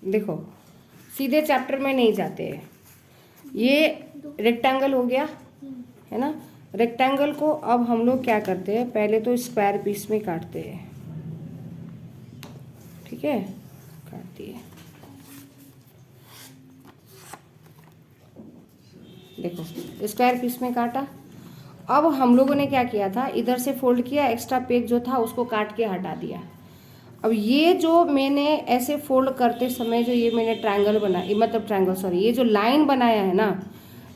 देखो सीधे चैप्टर में नहीं जाते हैं। ये रेक्टेंगल हो गया है ना। रेक्टेंगल को अब हम लोग क्या करते हैं, पहले तो स्क्वायर पीस में काटते हैं। ठीक है, काट दिए। देखो स्क्वायर पीस में काटा। अब हम लोगों ने क्या किया था, इधर से फोल्ड किया, एक्स्ट्रा पेज जो था उसको काट के हटा दिया। अब ये जो मैंने ऐसे फोल्ड करते समय जो ये मैंने ट्रायंगल बनाया, मतलब ट्रायंगल सॉरी, ये जो लाइन बनाया है ना,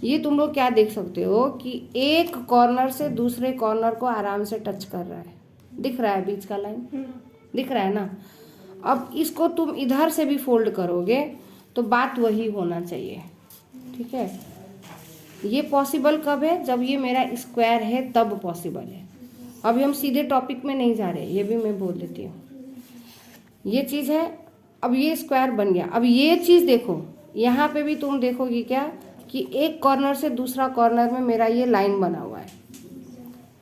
ये तुम लोग क्या देख सकते हो कि एक कॉर्नर से दूसरे कॉर्नर को आराम से टच कर रहा है। दिख रहा है बीच का लाइन, दिख रहा है ना। अब इसको तुम इधर से भी फोल्ड करोगे तो बात वही होना चाहिए। ठीक है, ये पॉसिबल कब है, जब ये मेरा स्क्वायर है तब पॉसिबल है। अभी हम सीधे टॉपिक में नहीं जा रहे, ये भी मैं बोल देती हूँ। ये चीज़ है, अब ये स्क्वायर बन गया। अब ये चीज़ देखो, यहाँ पे भी तुम देखोगी क्या कि एक कॉर्नर से दूसरा कॉर्नर में मेरा ये लाइन बना हुआ है।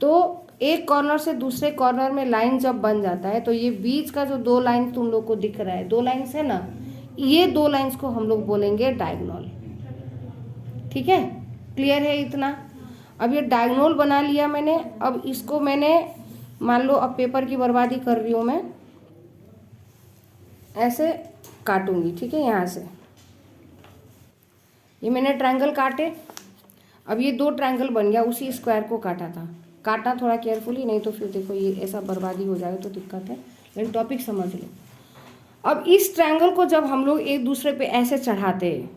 तो एक कॉर्नर से दूसरे कॉर्नर में लाइन जब बन जाता है तो ये बीच का जो दो लाइन तुम लोग को दिख रहा है, दो लाइन्स है ना, ये दो लाइन्स को हम लोग बोलेंगे डायगोनल। ठीक है, क्लियर है इतना। अब ये डायगोनल बना लिया मैंने। अब इसको मैंने मान लो, अब पेपर की बर्बादी कर रही हूँ मैं, ऐसे काटूंगी। ठीक है, यहाँ से ये मैंने ट्रायंगल काटे। अब ये दो ट्रायंगल बन गया, उसी स्क्वायर को काटा था। काटना थोड़ा केयरफुली, नहीं तो फिर देखो ये ऐसा बर्बादी हो जाएगा तो दिक्कत है। लेकिन टॉपिक समझ लो। अब इस ट्रायंगल को जब हम लोग एक दूसरे पे ऐसे चढ़ाते हैं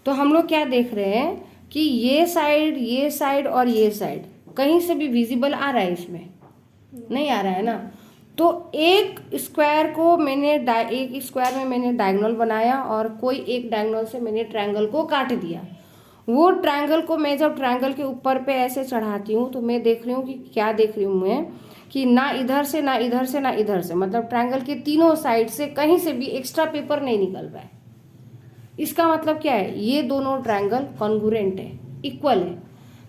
तो हम लोग क्या देख रहे हैं कि ये साइड और ये साइड कहीं से भी विजिबल आ रहा है, इसमें नहीं आ रहा है ना। तो एक स्क्वायर को मैंने एक स्क्वायर में मैंने डायगोनल बनाया और कोई एक डायगोनल से मैंने ट्रायंगल को काट दिया। वो ट्रायंगल को मैं जब ट्रायंगल के ऊपर पे ऐसे चढ़ाती हूँ तो मैं देख रही हूँ कि क्या देख रही हूँ मैं, कि ना इधर से ना इधर से ना इधर से, मतलब ट्रायंगल के तीनों साइड से कहीं से भी एक्स्ट्रा पेपर नहीं निकल रहा है। इसका मतलब क्या है, ये दोनों ट्रायंगल कॉन्ग्रुएंट है, इक्वल है।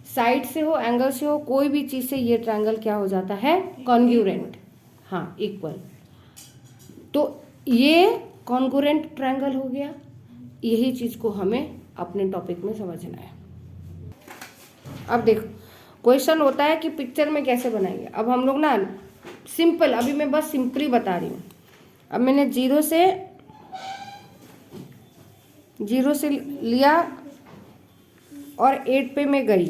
साइड से हो, एंगल से हो, कोई भी चीज़ से ये ट्रायंगल क्या हो जाता है, कॉन्ग्रुएंट। हाँ, इक्वल। तो ये कॉन्ग्रुएंट ट्रायंगल हो गया। यही चीज़ को हमें अपने टॉपिक में समझना है। अब देखो क्वेश्चन होता है कि पिक्चर में कैसे बनाएंगे। अब हम लोग ना सिंपल, अभी मैं बस सिंपली बता रही हूँ। अब मैंने जीरो से लिया और 8 पे मैं गई।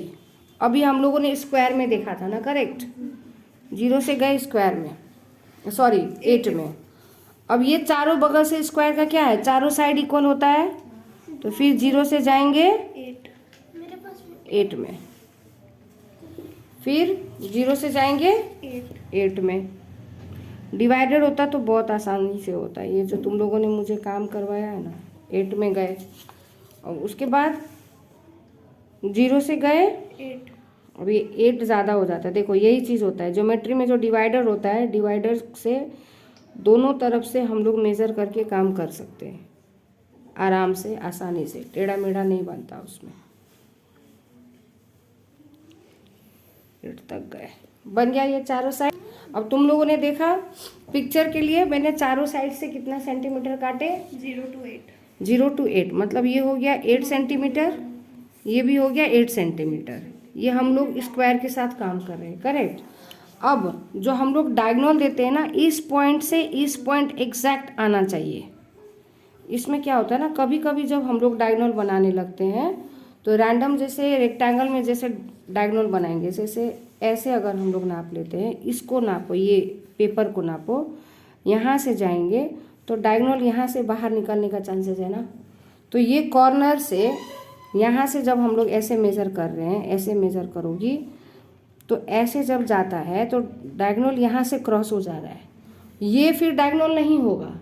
अभी हम लोगों ने स्क्वायर में देखा था ना, करेक्ट। 0 से गए स्क्वायर में, सॉरी 8 में। अब ये चारों बगल से स्क्वायर का क्या है, चारों साइड इक्वल होता है। तो फिर 0 से जाएंगे 8 में, फिर 0 से जाएंगे 8 में। डिवाइडेड होता तो बहुत आसानी से होता है, ये जो तुम लोगों ने मुझे काम करवाया है ना। 8 में गए और उसके बाद 0 से गए 8। अब ये 8 ज़्यादा हो जाता है। देखो यही चीज़ होता है ज्योमेट्री में, जो डिवाइडर होता है, डिवाइडर से दोनों तरफ से हम लोग मेज़र करके काम कर सकते हैं आराम से, आसानी से, टेढ़ा मेढ़ा नहीं बनता उसमें। 8 तक गए, बन गया ये चारों साइड। अब तुम लोगों ने देखा पिक्चर के लिए मैंने चारों साइड से कितना सेंटीमीटर काटे, 0 to 8, मतलब ये हो गया 8 सेंटीमीटर, ये भी हो गया 8 सेंटीमीटर। ये हम लोग स्क्वायर के साथ काम कर रहे हैं, करेक्ट। अब जो हम लोग डायगोनल देते हैं ना, इस पॉइंट से इस पॉइंट एग्जैक्ट आना चाहिए। इसमें क्या होता है ना, कभी कभी जब हम लोग डायगोनल बनाने लगते हैं तो रैंडम, जैसे रेक्टेंगल में जैसे डायगोनल बनाएंगे, जैसे ऐसे अगर हम लोग नाप लेते हैं, इसको नापो, ये पेपर को नापो, यहाँ से जाएंगे तो डायगोनल यहाँ से बाहर निकलने का चांसेस है ना। तो ये कॉर्नर से यहाँ से जब हम लोग ऐसे मेज़र कर रहे हैं, ऐसे मेज़र करोगी तो ऐसे जब जाता है तो डायगोनल यहाँ से क्रॉस हो जा रहा है। ये फिर डायगोनल नहीं होगा,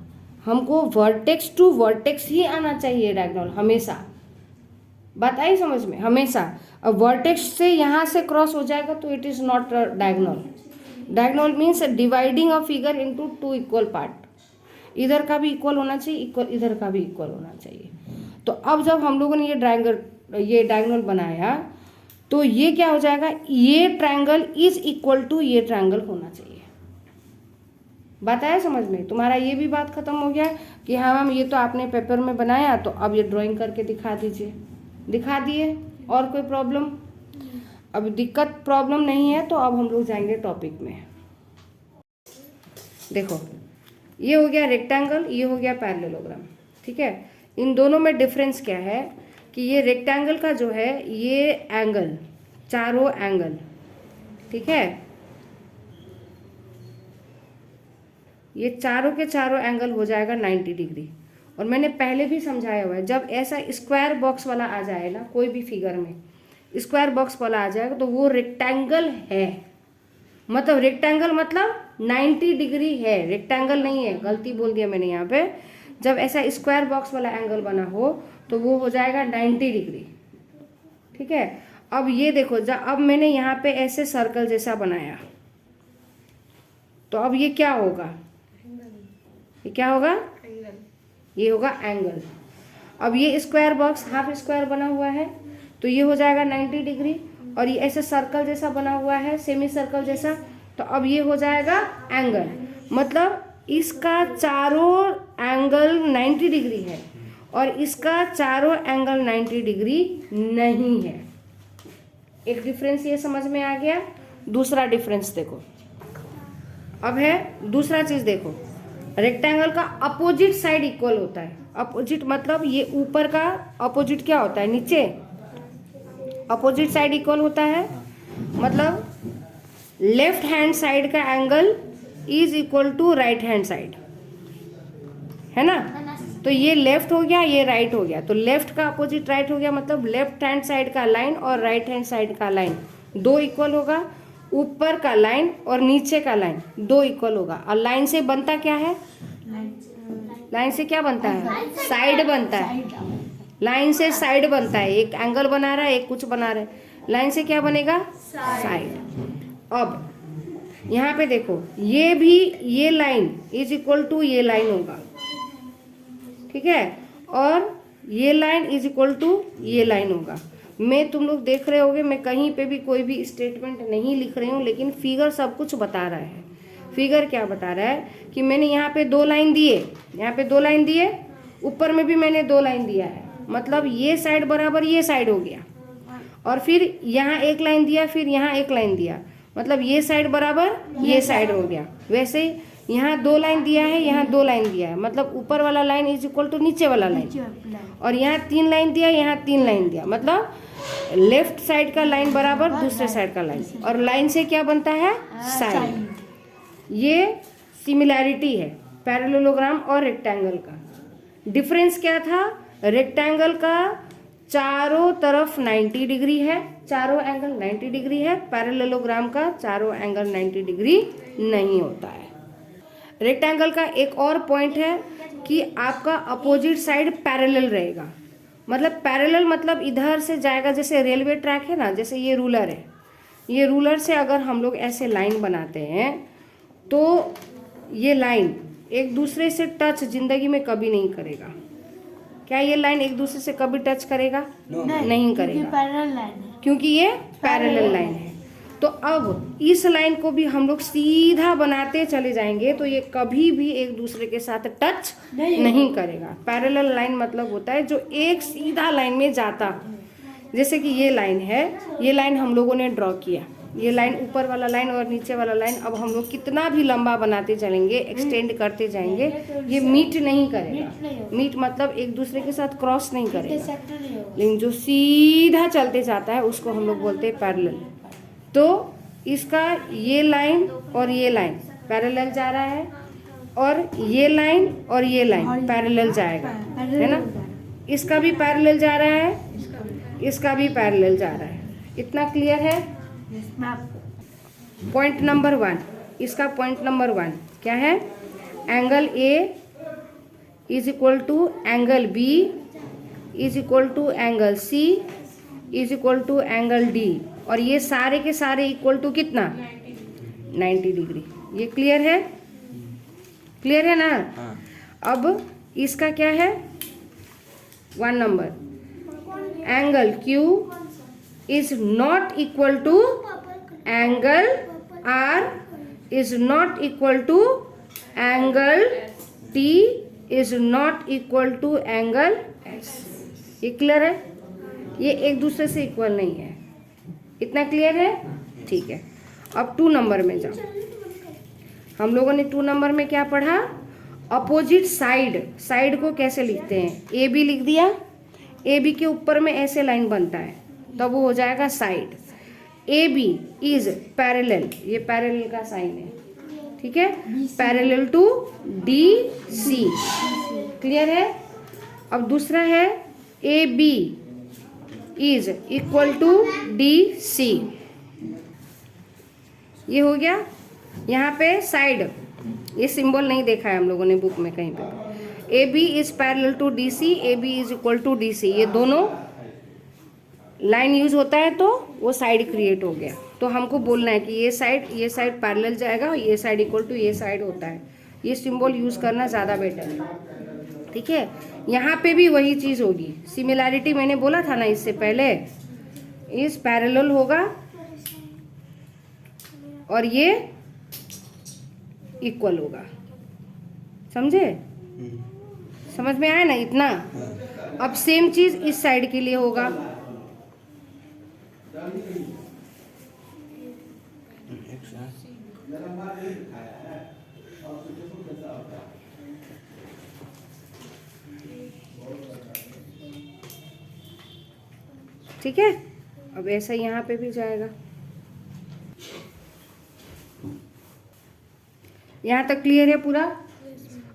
हमको वर्टेक्स टू वर्टेक्स ही आना चाहिए डायगोनल हमेशा। बात आई समझ में, हमेशा। अब वर्टेक्स से यहाँ से क्रॉस हो जाएगा तो it is not diagonal. Diagonal means dividing a figure into 2 equal part. इधर का भी इक्वल होना चाहिए, इक्वल इधर का भी इक्वल होना चाहिए। तो अब जब हम लोगों ने ये डायगोनल बनाया तो ये क्या हो जाएगा, ये ट्रायंगल इज इक्वल टू ये ट्रायंगल होना चाहिए। बात आया समझ में, तुम्हारा ये भी बात खत्म हो गया है। कि हाँ मैम ये तो आपने पेपर में बनाया, तो अब ये ड्राइंग करके दिखा दीजिए। दिखा दिए। और कोई प्रॉब्लम? अब दिक्कत प्रॉब्लम नहीं है तो अब हम लोग जाएंगे टॉपिक में। देखो ये हो गया रेक्टेंगल, ये हो गया पैरेललोग्राम। ठीक है, इन दोनों में डिफरेंस क्या है कि ये रेक्टेंगल का जो है ये एंगल, चारों एंगल, ठीक है, ये चारों के चारों एंगल हो जाएगा 90 डिग्री। और मैंने पहले भी समझाया हुआ है, जब ऐसा स्क्वायर बॉक्स वाला आ जाए ना कोई भी फिगर में, स्क्वायर बॉक्स वाला आ जाएगा तो वो रेक्टेंगल है। मतलब रेक्टेंगल मतलब 90 डिग्री है, रेक्टेंगल नहीं है, गलती बोल दिया मैंने यहाँ पे। जब ऐसा स्क्वायर बॉक्स वाला एंगल बना हो तो वो हो जाएगा 90 डिग्री। ठीक है, अब ये देखो, जब अब मैंने यहाँ पे ऐसे सर्कल जैसा बनाया तो अब ये क्या होगा, ये क्या होगा, ये होगा एंगल। अब ये स्क्वायर बॉक्स हाफ स्क्वायर बना हुआ है तो ये हो जाएगा 90 डिग्री, और ये ऐसे सर्कल जैसा बना हुआ है, सेमी सर्कल जैसा, तो अब ये हो जाएगा एंगल। मतलब इसका चारों एंगल 90 डिग्री है और इसका चारों एंगल 90 डिग्री नहीं है। एक डिफरेंस ये समझ में आ गया। दूसरा डिफरेंस देखो, अब है दूसरा चीज देखो, रेक्टेंगल का अपोजिट साइड इक्वल होता है। अपोजिट मतलब ये ऊपर का अपोजिट क्या होता है, नीचे, अपोजिट साइड इक्वल होता है। मतलब लेफ्ट हैंड साइड का angle is equal to right hand side, है ना। तो ये लेफ्ट हो गया, ये राइट हो गया, तो लेफ्ट का अपोजिट राइट हो गया, मतलब लेफ्ट हैंड साइड का लाइन और राइट हैंड साइड का लाइन दो इक्वल होगा। ऊपर का लाइन और नीचे का लाइन दो इक्वल होगा। और लाइन से बनता क्या है, लाइन से क्या बनता है, साइड बनता है। लाइन से साइड बनता है, एक एंगल बना रहा है, एक कुछ बना रहा है, लाइन से क्या बनेगा, साइड। अब यहाँ पे देखो, ये भी ये लाइन इज इक्वल टू ये लाइन होगा, ठीक है, और ये लाइन इज इक्वल टू ये लाइन होगा। मैं तुम लोग देख रहे होगे, मैं कहीं पे भी कोई भी स्टेटमेंट नहीं लिख रही हूँ, लेकिन फिगर सब कुछ बता रहा है। फिगर क्या बता रहा है कि मैंने यहाँ पे दो लाइन दिए, यहाँ पे दो लाइन दिए, ऊपर में भी मैंने दो लाइन दिया है, मतलब ये साइड बराबर ये साइड हो गया। और फिर यहाँ एक लाइन दिया, फिर यहाँ एक लाइन दिया, मतलब ये साइड बराबर ये साइड हो गया। वैसे यहाँ दो लाइन दिया है, यहाँ दो लाइन दिया है, मतलब ऊपर वाला लाइन इज इक्वल टू नीचे वाला लाइन। और यहाँ तीन लाइन दिया, यहाँ तीन लाइन दिया, मतलब लेफ्ट साइड का लाइन बराबर दूसरे साइड का लाइन, और लाइन से क्या बनता है, साइड। ये सिमिलैरिटी है पैरेललोग्राम और रेक्टेंगल का। डिफरेंस क्या था, रेक्टेंगल का चारों तरफ 90 डिग्री है, चारों एंगल 90 डिग्री है, पैरेललोग्राम का चारों एंगल 90 डिग्री नहीं होता है। रेक्टेंगल का एक और पॉइंट है कि आपका अपोजिट साइड पैरेलल रहेगा। मतलब पैरेलल मतलब इधर से जाएगा, जैसे रेलवे ट्रैक है ना, जैसे ये रूलर है, ये रूलर से अगर हम लोग ऐसे लाइन बनाते हैं तो ये लाइन एक दूसरे से टच जिंदगी में कभी नहीं करेगा। क्या ये लाइन एक दूसरे से कभी टच करेगा? नहीं करेगा, पैरेलल लाइन है, क्योंकि ये पैरेलल लाइन है। तो अब इस लाइन को भी हम लोग सीधा बनाते चले जाएंगे तो ये कभी भी एक दूसरे के साथ टच नहीं करेगा। पैरेलल लाइन मतलब होता है जो एक सीधा लाइन में जाता। जैसे कि ये लाइन है, ये लाइन हम लोगों ने ड्रॉ किया, ये लाइन ऊपर वाला लाइन और नीचे वाला लाइन, अब हम लोग कितना भी लंबा बनाते चलेंगे, एक्सटेंड करते जाएंगे, ये मीट नहीं करेगा। मीट मतलब एक दूसरे के साथ क्रॉस नहीं करेगा, लेकिन जो सीधा चलते जाता है उसको हम लोग बोलते हैं पैरेलल। तो इसका ये लाइन और ये लाइन पैरेलल जा रहा है, और ये लाइन और ये लाइन पैरेलल जाएगा, है ना। इसका भी पैरेलल जा रहा है, इसका भी पैरेलल जा रहा है। इतना क्लियर है? पॉइंट नंबर 1, इसका पॉइंट नंबर 1 क्या है, angle A is equal to angle B is equal to angle C is equal to angle D, और ये सारे के सारे इक्वल टू कितना, 90 डिग्री। ये क्लियर है? क्लियर है ना? अब इसका क्या है, 1 number, angle Q is not equal to angle R is not equal to angle T is not equal to angle S. ये क्लियर है? ये एक दूसरे से इक्वल नहीं है। इतना क्लियर है? ठीक है। अब 2 नंबर में जाओ। हम लोगों ने 2 नंबर में क्या पढ़ा? अपोजिट साइड, साइड को कैसे लिखते हैं? ए बी लिख दिया, ए बी के ऊपर में ऐसे लाइन बनता है, तब वो हो जाएगा side. A B is parallel, ये पैरेलल का साइन है, ठीक है, parallel to D C. Clear है? अब दूसरा है A B is equal to D C. ये हो गया। यहाँ पे साइड, ये सिंबल नहीं देखा है हम लोगों ने बुक में कहीं पे। A B is parallel to D C, A B is equal to D C, ये दोनों लाइन यूज होता है तो वो साइड क्रिएट हो गया। तो हमको बोलना है कि ये साइड पैरेलल जाएगा और ये साइड इक्वल टू ये साइड होता है। ये सिंबल यूज करना ज़्यादा बेटर है, ठीक है। यहाँ पे भी वही चीज़ होगी, सिमिलैरिटी मैंने बोला था ना इससे पहले, इस पैरेलल होगा और ये इक्वल होगा। समझे? समझ में आया ना इतना? अब सेम चीज इस साइड के लिए होगा। ठीक है। अब ऐसा यहाँ पे भी जाएगा। यहाँ तक क्लियर है पूरा?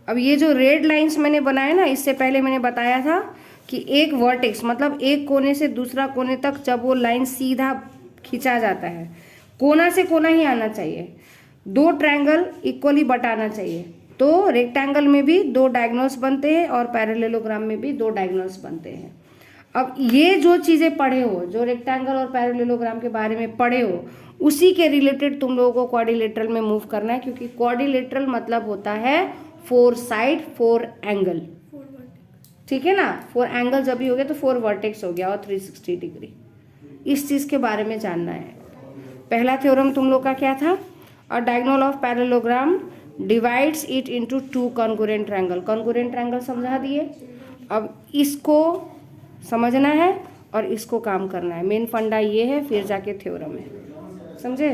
अब ये जो रेड लाइंस मैंने बनाए ना, इससे पहले मैंने बताया था कि एक वर्टेक्स मतलब एक कोने से दूसरा कोने तक जब वो लाइन सीधा खींचा जाता है, कोना से कोना ही आना चाहिए, 2 ट्रायंगल इक्वली बटाना चाहिए। तो रेक्टेंगल में भी 2 डायगोनल्स बनते हैं और पैरेललोग्राम में भी 2 डायगोनल्स बनते हैं। अब ये जो चीज़ें पढ़े हो, जो रेक्टेंगल और पैरेललोग्राम के बारे में पढ़े हो, उसी के रिलेटेड तुम लोगों को क्वाड्रिलेटरल में मूव करना है, क्योंकि क्वाड्रिलेटरल मतलब होता है 4 साइड 4 एंगल, ठीक है ना। 4 एंगल जब भी हो गया तो 4 वर्टेक्स हो गया और 360 डिग्री। इस चीज़ के बारे में जानना है। पहला थ्योरम तुम लोग का क्या था? अ diagonal of parallelogram divides it into 2 congruent triangle. Congruent triangle समझा दिए। अब इसको समझना है और इसको काम करना है। मेन फंडा ये है, फिर जाके थ्योरम है। समझे?